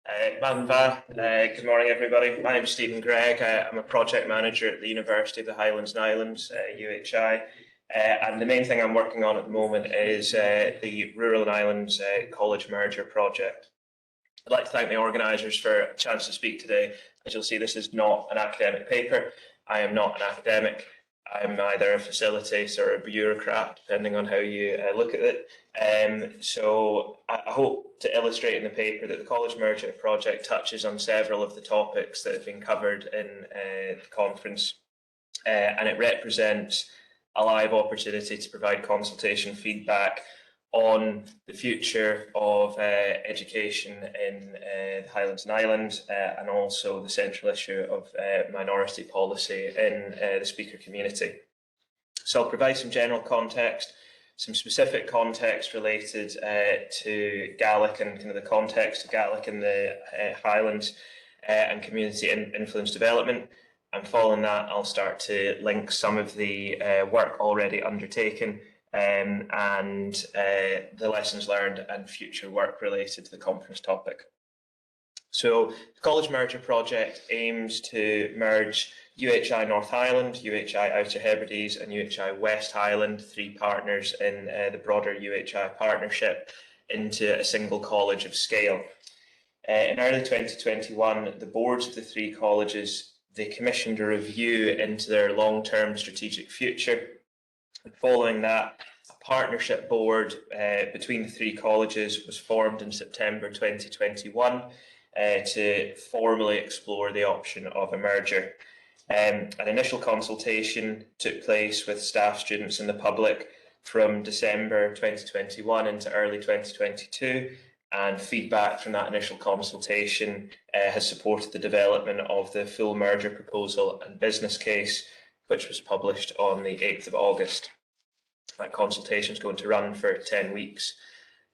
Good morning everybody. My name is Gregg. I'm a project manager at the University of the Highlands and Islands, UHI, and the main thing I'm working on at the moment is the Rural and Islands College Merger Project. I'd like to thank the organisers for a chance to speak today. As you'll see, this is not an academic paper. I am not an academic. I'm either a facilitator or a bureaucrat, depending on how you look at it. So I hope to illustrate in the paper that the College Merger Project touches on several of the topics that have been covered in the conference, and it represents a live opportunity to provide consultation feedback on the future of education in the Highlands and Islands, and also the central issue of minority policy in the speaker community. So I'll provide some general context, some specific context related to Gaelic and kind of the context of Gaelic in the Highlands and community influence development. And following that, I'll start to link some of the work already undertaken and the lessons learned and future work related to the conference topic. So the College Merger Project aims to merge UHI North Highland, UHI Outer Hebrides and UHI West Highland, three partners in the broader UHI partnership, into a single college of scale. In early 2021, the boards of the three colleges, they commissioned a review into their long-term strategic future. And following that, a partnership board between the three colleges was formed in September 2021 to formally explore the option of a merger. An initial consultation took place with staff, students and the public from December 2021 into early 2022, and feedback from that initial consultation has supported the development of the full merger proposal and business case, which was published on the 8th of August. That consultation is going to run for 10 weeks.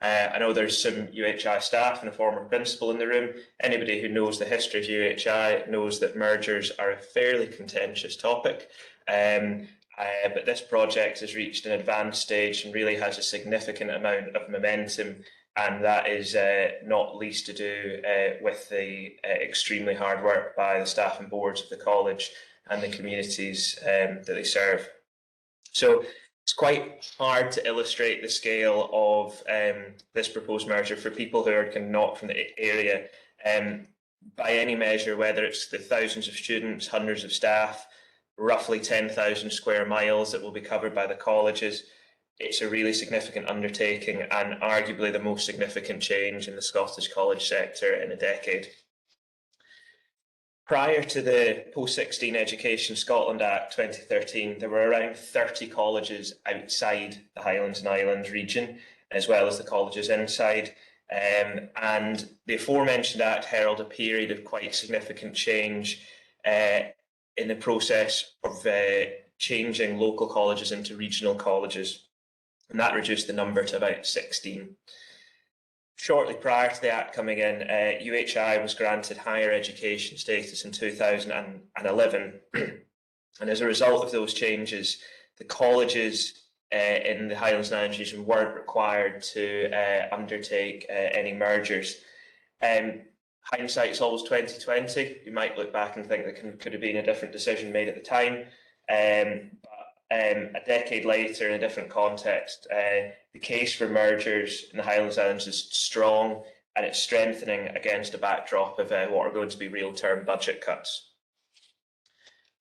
I know there's some UHI staff and a former principal in the room. Anybody who knows the history of UHI knows that mergers are a fairly contentious topic. But this project has reached an advanced stage and really has a significant amount of momentum, and that is not least to do with the extremely hard work by the staff and boards of the college and the communities that they serve. So it's quite hard to illustrate the scale of this proposed merger for people who are kind of not from the area. By any measure, whether it's the thousands of students, hundreds of staff, roughly 10,000 square miles that will be covered by the colleges, it's a really significant undertaking and arguably the most significant change in the Scottish college sector in a decade. Prior to the Post-16 Education Scotland Act 2013, there were around 30 colleges outside the Highlands and Islands region, as well as the colleges inside. And the aforementioned Act heralded a period of quite significant change in the process of changing local colleges into regional colleges. And that reduced the number to about 16. Shortly prior to the Act coming in, UHI was granted higher education status in 2011. And as a result of those changes, the colleges in the Highlands and Islands region weren't required to undertake any mergers. Hindsight's always 2020. You might look back and think that could have been a different decision made at the time. A decade later, in a different context, the case for mergers in the Highlands Islands is strong, and it's strengthening against a backdrop of what are going to be real-term budget cuts.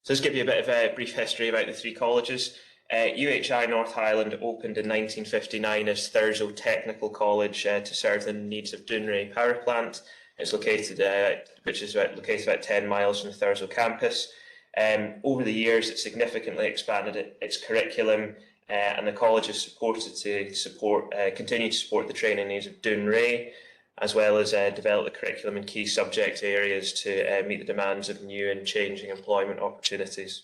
So let's give you a bit of a brief history about the three colleges. UHI North Highland opened in 1959 as Thurso Technical College to serve the needs of Dounreay Power Plant. It's located, located about 10 miles from the Thurso campus. Over the years, it significantly expanded its curriculum, and the college has continued to support the training needs of Dounreay, as well as develop the curriculum in key subject areas to meet the demands of new and changing employment opportunities.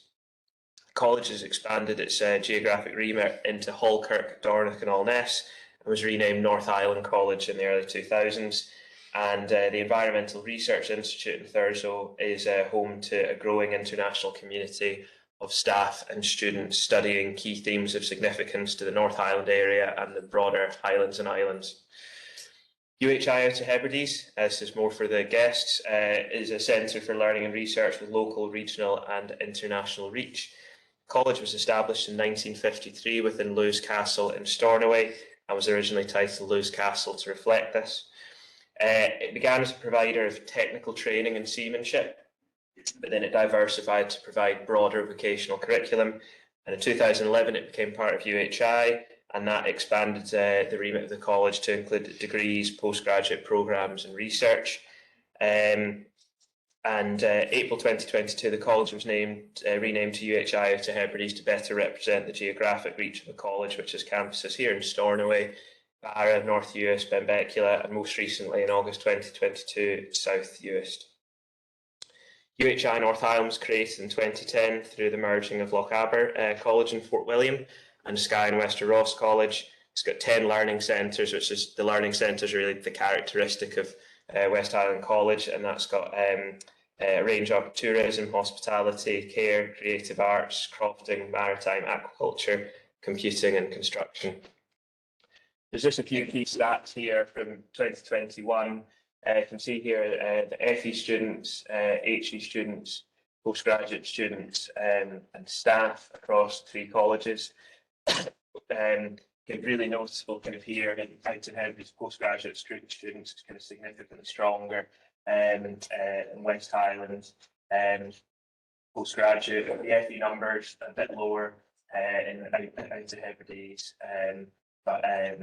The college has expanded its geographic remit into Halkirk, Dornoch and Alness, and was renamed North Island College in the early 2000s. And the Environmental Research Institute in Thurso is home to a growing international community of staff and students studying key themes of significance to the North Highland area and the broader Highlands and Islands. UHI Outer Hebrides, this is more for the guests, is a centre for learning and research with local, regional and international reach. The college was established in 1953 within Lewes Castle in Stornoway and was originally titled Lewes Castle to reflect this. It began as a provider of technical training and seamanship, but then it diversified to provide broader vocational curriculum. And in 2011, it became part of UHI, and that expanded the remit of the college to include degrees, postgraduate programmes and research. April 2022, the college was renamed to UHI Outer Hebrides to better represent the geographic reach of the college, which has campuses here in Stornoway, Barra, North Uist, Benbecula, and most recently in August 2022, South Uist. UHI North Highlands was created in 2010 through the merging of Lochaber College in Fort William and Skye and Wester Ross College. It's got 10 learning centres, which is the learning centres really the characteristic of West Highland College, and that's got a range of tourism, hospitality, care, creative arts, crofting, maritime, aquaculture, computing and construction. There's just a few key stats here from 2021. You can see here the FE students, HE students, postgraduate students and staff across 3 colleges. Really noticeable kind of here in Outer Hebrides postgraduate students kind of significantly stronger in West Highlands. Postgraduate, the FE numbers a bit lower in Outer Hebrides, but a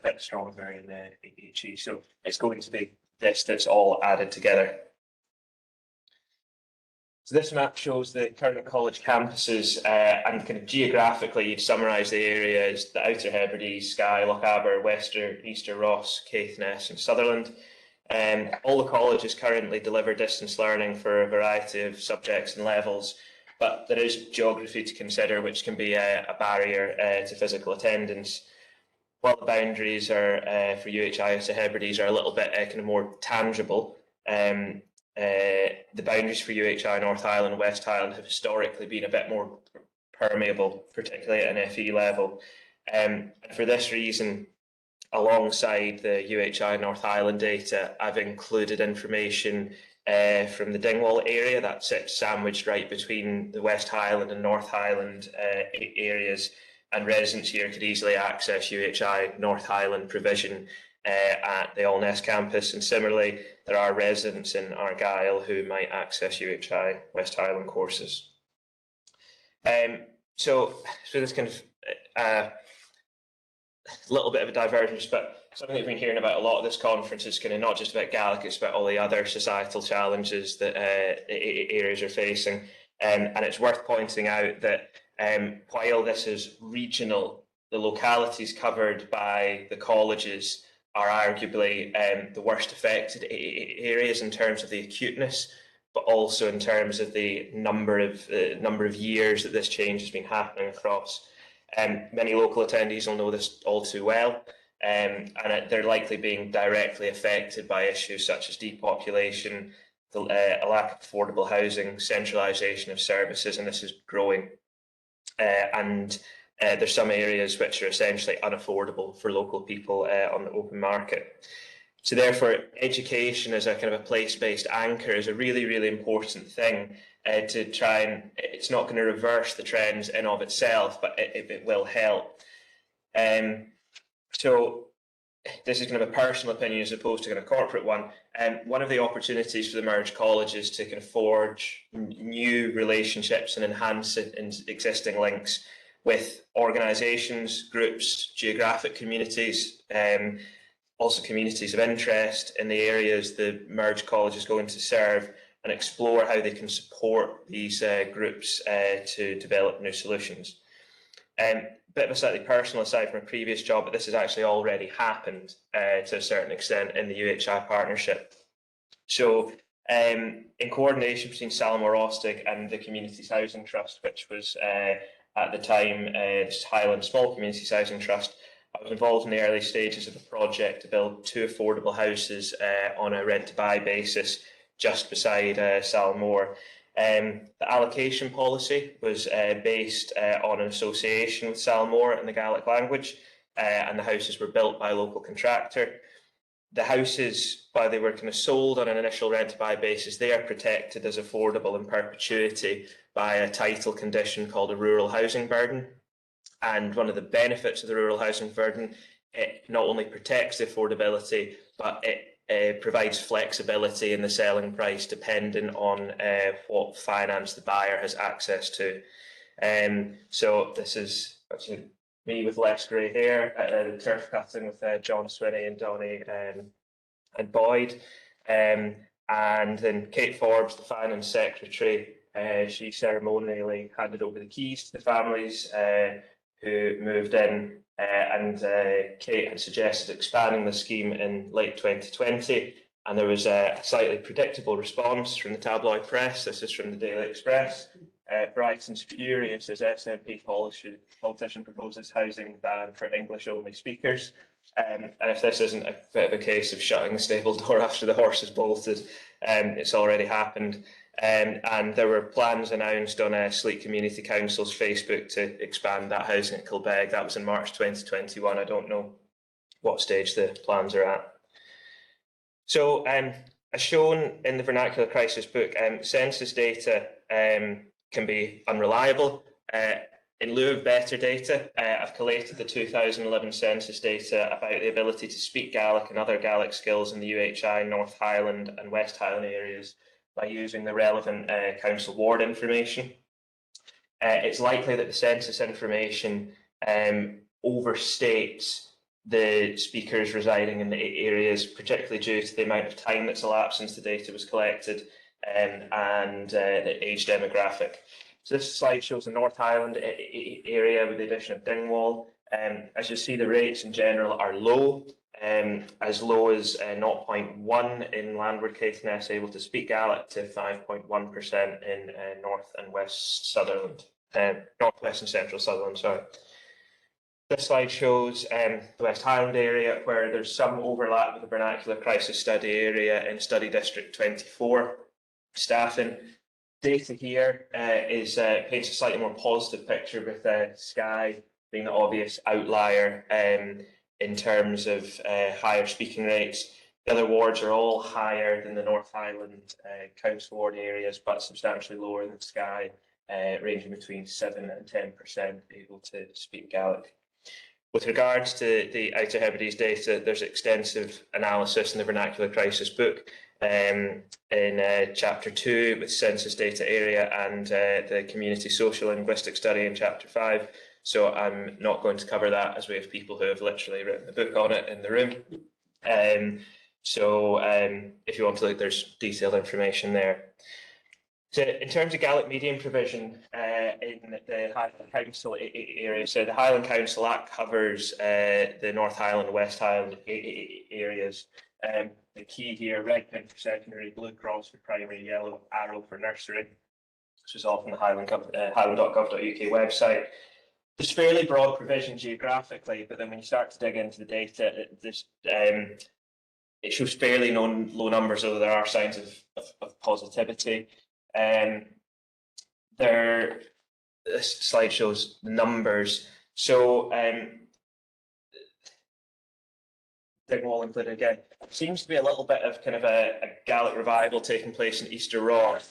bit stronger in the HE. So it's going to be this that's all added together. So this map shows the current college campuses and kind of geographically you'd summarise the areas: the Outer Hebrides, Skye, Lochaber, Wester, Easter Ross, Caithness and Sutherland. All the colleges currently deliver distance learning for a variety of subjects and levels, but there is geography to consider, which can be a barrier to physical attendance. While the boundaries are for UHI Outer Hebrides are a little bit kind of more tangible, the boundaries for UHI North Highland and West Highland have historically been a bit more permeable, particularly at an FE level. And for this reason, alongside the UHI North Highland data, I've included information from the Dingwall area that sits sandwiched right between the West Highland and North Highland areas, and residents here could easily access UHI North Highland provision at the Allness campus, and similarly there are residents in Argyll who might access UHI West Highland courses. So this kind of a little bit of a divergence, but something that we've been hearing about a lot of this conference is kind of not just about Gaelic, it's about all the other societal challenges that areas are facing, and it's worth pointing out that while this is regional, the localities covered by the colleges are arguably the worst affected areas in terms of the acuteness, but also in terms of the number of years that this change has been happening across. Many local attendees will know this all too well, and they're likely being directly affected by issues such as depopulation, a lack of affordable housing, centralisation of services, and this is growing. And there's some areas which are essentially unaffordable for local people on the open market. So therefore, education as a kind of a place-based anchor is a really, really important thing to try and, it's not going to reverse the trends in of itself, but it will help. So this is kind of a personal opinion as opposed to kind of a corporate one. One of the opportunities for the merged colleges to kind of forge new relationships and enhance existing links with organisations, groups, geographic communities, also communities of interest in the areas the merged college is going to serve, and explore how they can support these groups to develop new solutions. Bit of a slightly personal aside from a previous job, but this has actually already happened to a certain extent in the UHI partnership. So in coordination between Salmore Ostig and the Communities Housing Trust, which was at the time Highland Small Communities Housing Trust, I was involved in the early stages of a project to build 2 affordable houses on a rent-to-buy basis just beside Salmore. The allocation policy was based on an association with Salmore in the Gaelic language, and the houses were built by a local contractor. the houses, while they were kind of sold on an initial rent-to-buy basis, they are protected as affordable in perpetuity by a title condition called a rural housing burden. And one of the benefits of the rural housing burden, it not only protects the affordability, but it provides flexibility in the selling price depending on what finance the buyer has access to. So this is actually me with less grey hair at the turf cutting with John Swinney and Donny and Boyd. And then Kate Forbes, the finance secretary, she ceremonially handed over the keys to the families who moved in, and Kate had suggested expanding the scheme in late 2020, and there was a slightly predictable response from the tabloid press. This is from the Daily Express. Brighton's furious as SNP politician proposes housing ban for English-only speakers. And if this isn't a bit of a case of shutting the stable door after the horse has bolted, it's already happened. And there were plans announced on Sleat Community Council's Facebook to expand that housing at Kilbeg. That was in March 2021. I don't know what stage the plans are at. So, as shown in the Vernacular Crisis book, census data can be unreliable. In lieu of better data, I've collated the 2011 census data about the ability to speak Gaelic and other Gaelic skills in the UHI, North Highland and West Highland areas by using the relevant council ward information. It's likely that the census information overstates the speakers residing in the areas, particularly due to the amount of time that's elapsed since the data was collected and the age demographic. So this slide shows the North Highland area with the addition of Dingwall. As you see, the rates in general are low, as low as 0.1 in landward Caithness able to speak Gaelic to 5.1% in North and West Sutherland, Northwest and Central Sutherland, sorry. This slide shows the West Highland area where there's some overlap with the Vernacular Crisis Study area in Study District 24 staffing. Data here paints a slightly more positive picture with Skye being the obvious outlier in terms of higher speaking rates. The other wards are all higher than the North Highland council ward areas, but substantially lower than Skye, ranging between 7 and 10% able to speak Gaelic. With regards to the Outer Hebrides data, there's extensive analysis in the Vernacular Crisis book in Chapter 2 with census data area and the Community Social Linguistic Study in Chapter 5. So I'm not going to cover that as we have people who have literally written the book on it in the room. If you want to look, there's detailed information there. So in terms of Gaelic medium provision in the Highland Council area, so the Highland Council Act covers the North Highland and West Highland areas. The key here, red pin for secondary, blue cross for primary, yellow arrow for nursery. This is all from the highland.gov.uk website. There's fairly broad provision geographically, but then when you start to dig into the data, it shows fairly low numbers, although there are signs of positivity. This slide shows numbers. So Dingwall included again. Seems to be a little bit of kind of a Gaelic revival taking place in Easter Rock.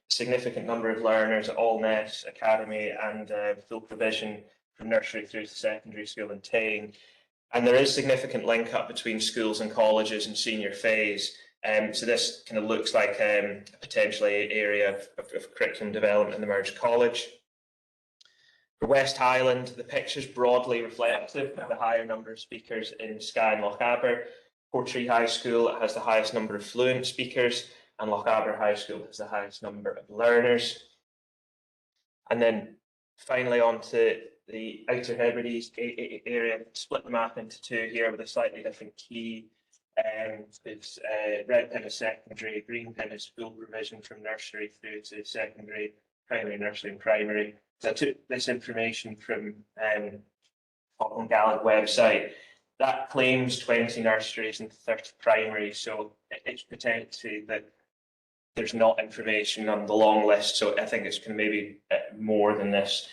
Significant number of learners at Allness Academy and full provision from nursery through to secondary school in Taying. And there is significant link up between schools and colleges in senior phase. So this kind of looks like a potentially area of curriculum development in the merged college. For West Highland, the picture is broadly reflective of the higher number of speakers in Skye and Lochaber. Portree High School has the highest number of fluent speakers, and Lochaber High School has the highest number of learners. And then finally on to the Outer Hebrides area, split the map into two here with a slightly different key. It's red pin is secondary, green pin is full provision from nursery through to secondary, primary, nursery and primary. So I took this information from Auckland Gaelic website. That claims 20 nurseries and 30 primaries, so it's potentially that there's not information on the long list, so I think it's kind of maybe more than this.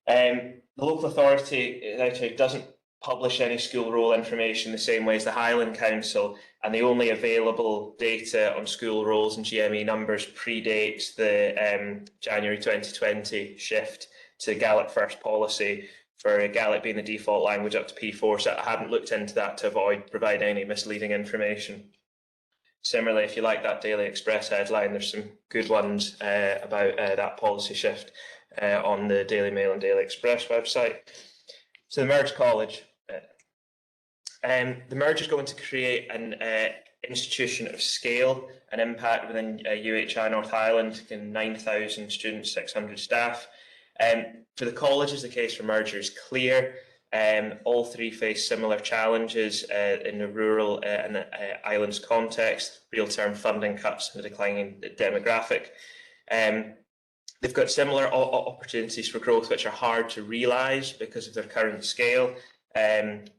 The local authority doesn't publish any school roll information the same way as the Highland Council, and the only available data on school rolls and GME numbers predates the January 2020 shift to Gaelic first policy, for Gaelic being the default language up to P4, so I hadn't looked into that to avoid providing any misleading information. Similarly, if you like that Daily Express headline, there's some good ones about that policy shift on the Daily Mail and Daily Express website. So the merged college. The merge is going to create an institution of scale and impact within UHI North Highland, 9,000 students, 600 staff. For the colleges, the case for merger is clear. All three face similar challenges in the rural and islands context: real-term funding cuts and a declining demographic. They've got similar opportunities for growth, which are hard to realise because of their current scale. And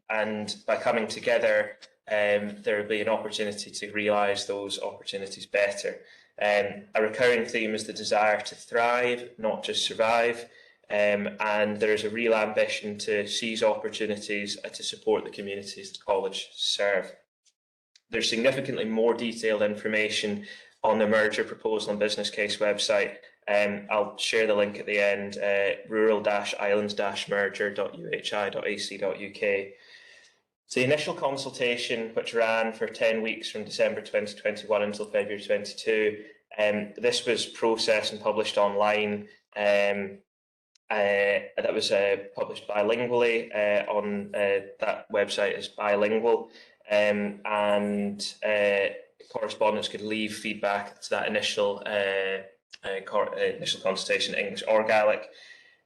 by coming together, there will be an opportunity to realise those opportunities better. A recurring theme is the desire to thrive, not just survive. And there is a real ambition to seize opportunities to support the communities the college serve. There's significantly more detailed information on the merger proposal and business case website. I'll share the link at the end, rural-islands-merger.uhi.ac.uk. So the initial consultation, which ran for 10 weeks from December 2021 until February 22, this was processed and published online. That was published bilingually on that website is bilingual, and correspondents could leave feedback to that initial consultation, English or Gaelic.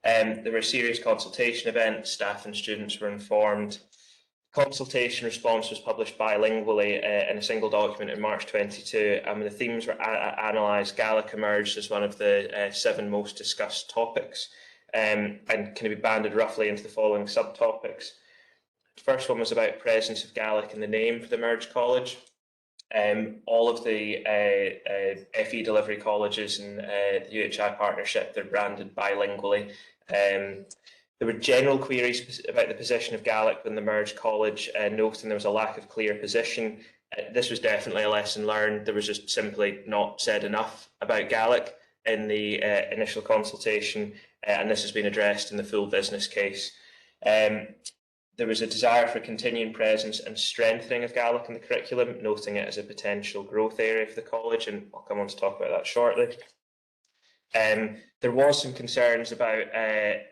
There were a series of consultation events. Staff and students were informed. Consultation response was published bilingually in a single document in March 22, and the themes were analysed. Gaelic emerged as one of the 7 most discussed topics, and can be banded roughly into the following subtopics. The first one was about presence of Gaelic in the name for the merged college. All of the FE delivery colleges and the UHI partnership, they're branded bilingually. There were general queries about the position of Gaelic within the merged college, noting there was a lack of clear position. This was definitely a lesson learned. There was just simply not said enough about Gaelic in the initial consultation, and this has been addressed in the full business case. There was a desire for continuing presence and strengthening of Gaelic in the curriculum, noting it as a potential growth area for the college, and I'll come on to talk about that shortly. There was some concerns about a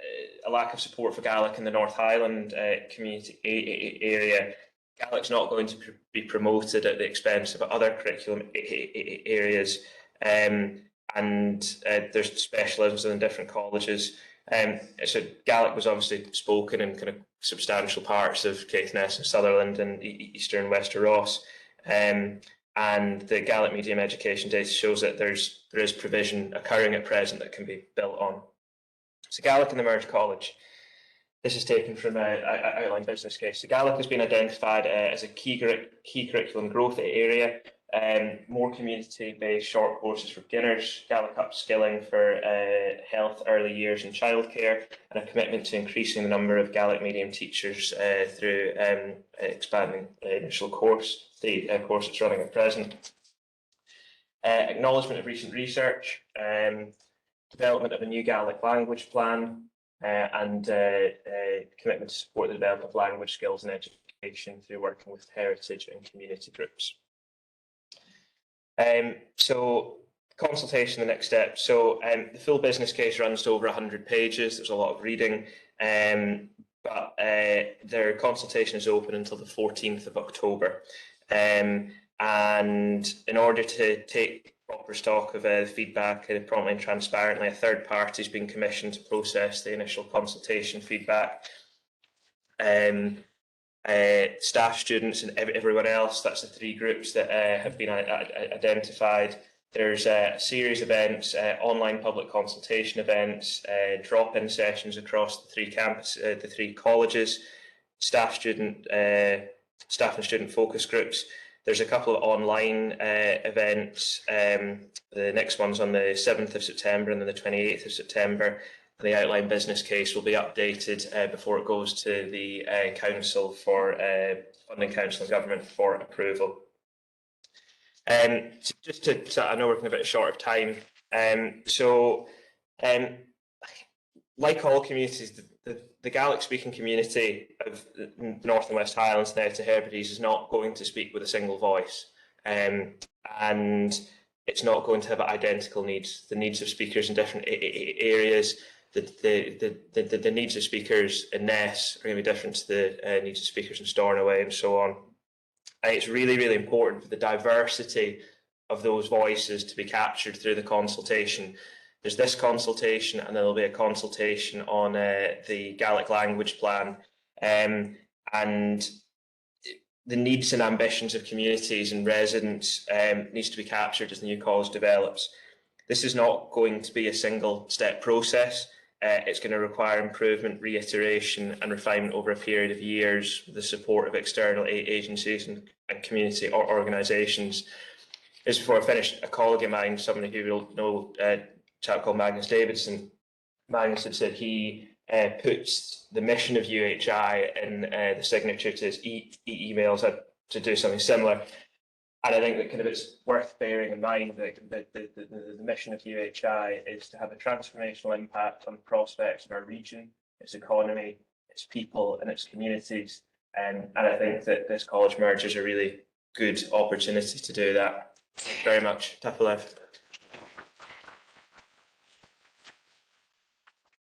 lack of support for Gaelic in the North Highland community area. Gaelic's not going to be promoted at the expense of other curriculum areas, and there's specialisms in different colleges. So Gaelic was obviously spoken in kind of substantial parts of Caithness and Sutherland and Eastern and Wester Ross, and the Gaelic medium education data shows that there is provision occurring at present that can be built on. So Gaelic in the merged college. This is taken from an outline business case. So Gaelic has been identified as a key curriculum growth area. More community-based short courses for beginners, Gaelic upskilling for health, early years and childcare, and a commitment to increasing the number of Gaelic medium teachers through expanding the initial course, the course that's running at present. Acknowledgement of recent research, development of a new Gaelic language plan, and commitment to support the development of language skills and education through working with heritage and community groups. So consultation, the next step. So the full business case runs to over 100 pages. There's a lot of reading, but their consultation is open until the 14th of October. And in order to take proper stock of feedback promptly and transparently, a third party has been commissioned to process the initial consultation feedback. Staff, students and everyone else, that's the 3 groups that have been identified. There's a series of events, online public consultation events, drop-in sessions across the 3 campuses, the 3 colleges, staff and student focus groups. There's a couple of online events. The next one's on the 7th of September and then the 28th of September. The outline business case will be updated before it goes to the Council for Funding Council and Government for approval. Just to, I know we're in a bit short of time. Like all communities, the Gaelic-speaking community of the North and West Highlands, now to Hebrides, is not going to speak with a single voice, and it's not going to have identical needs. The needs of speakers in different areas, the needs of speakers in Ness are going to be different to the needs of speakers in Stornoway, and so on. And it's really, really important for the diversity of those voices to be captured through the consultation. There's this consultation, and there'll be a consultation on the Gaelic language plan, and the needs and ambitions of communities and residents needs to be captured as the new college develops. This is not going to be a single-step process. It's going to require improvement, reiteration and refinement over a period of years with the support of external agencies and community organisations. Just before I finish, a colleague of mine, someone who will know, a chap called Magnus Davidson, Magnus had said he puts the mission of UHI in the signature to his emails to do something similar. And I think that kind of it's worth bearing in mind that the mission of UHI is to have a transformational impact on the prospects of our region, its economy, its people and its communities. And I think that this college merger is a really good opportunity to do that. Thank you very much. Tap left.